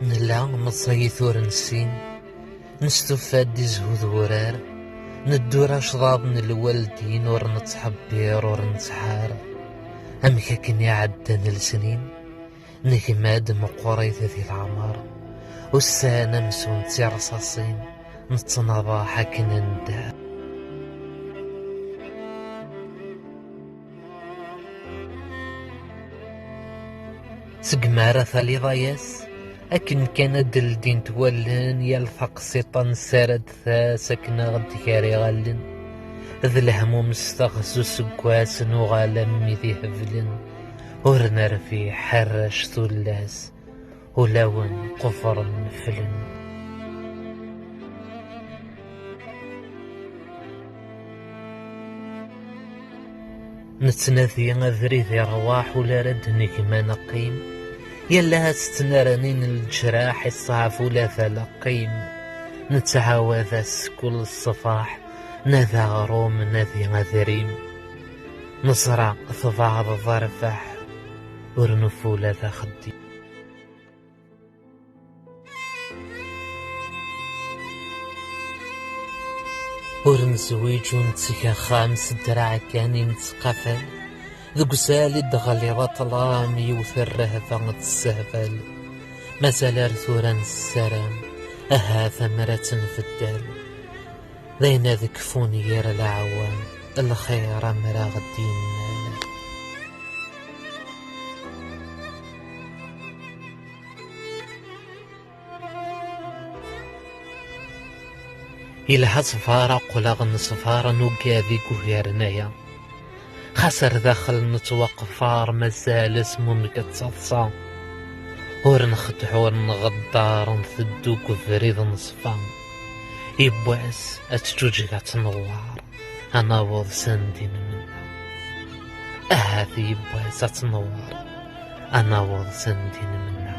نلا مصيث ور نسين نستفاد دي زهود ورار ندور أشضاب من الوالدين ور نتحبير ور نتحار أمك كني عدان السنين نجماد مقوريث ذي العمر والسانة مسون رصاصين نتنضى حكنا ندار سقمارة ثالي ضايس أكن كان دين تولن يلفق سيطان سارد ثا سكنا غد كاري غالن ذي الهموم استغزو سقواس وغالم ذي هفلن ورنر في حرش ثلاس ولون قفر نفلن نتناثي أذري ذي رواح ولا رد نجما نقيم يلا هستنرنين الجراح الصعف ولا ثلقيم نتعاوذ كل الصفاح نذا غروم نذي غذريم نصرع ثبعض ضرفح ورنفول ذا خدي ورنزويج ونتسكا خامس دراع كاني نتقفل ذو سالي دغلي بطلام يوثر رهفة السهبل مسال ارثورا السلام أها ثمرة في الدال ذين ذكفوني غير العوام الخير مرا غدين إلها صفارة قلغن صفارة نوكاذي كوهيرنايا خسر داخل نتوقفار مازال اسمو مكتصصا ور نخدعو ور نغدار نثدو كفريض نصفا يبواس اتجوجك تنوار انا وض سندين منا هذه يبواس تنوار انا وض سندين منا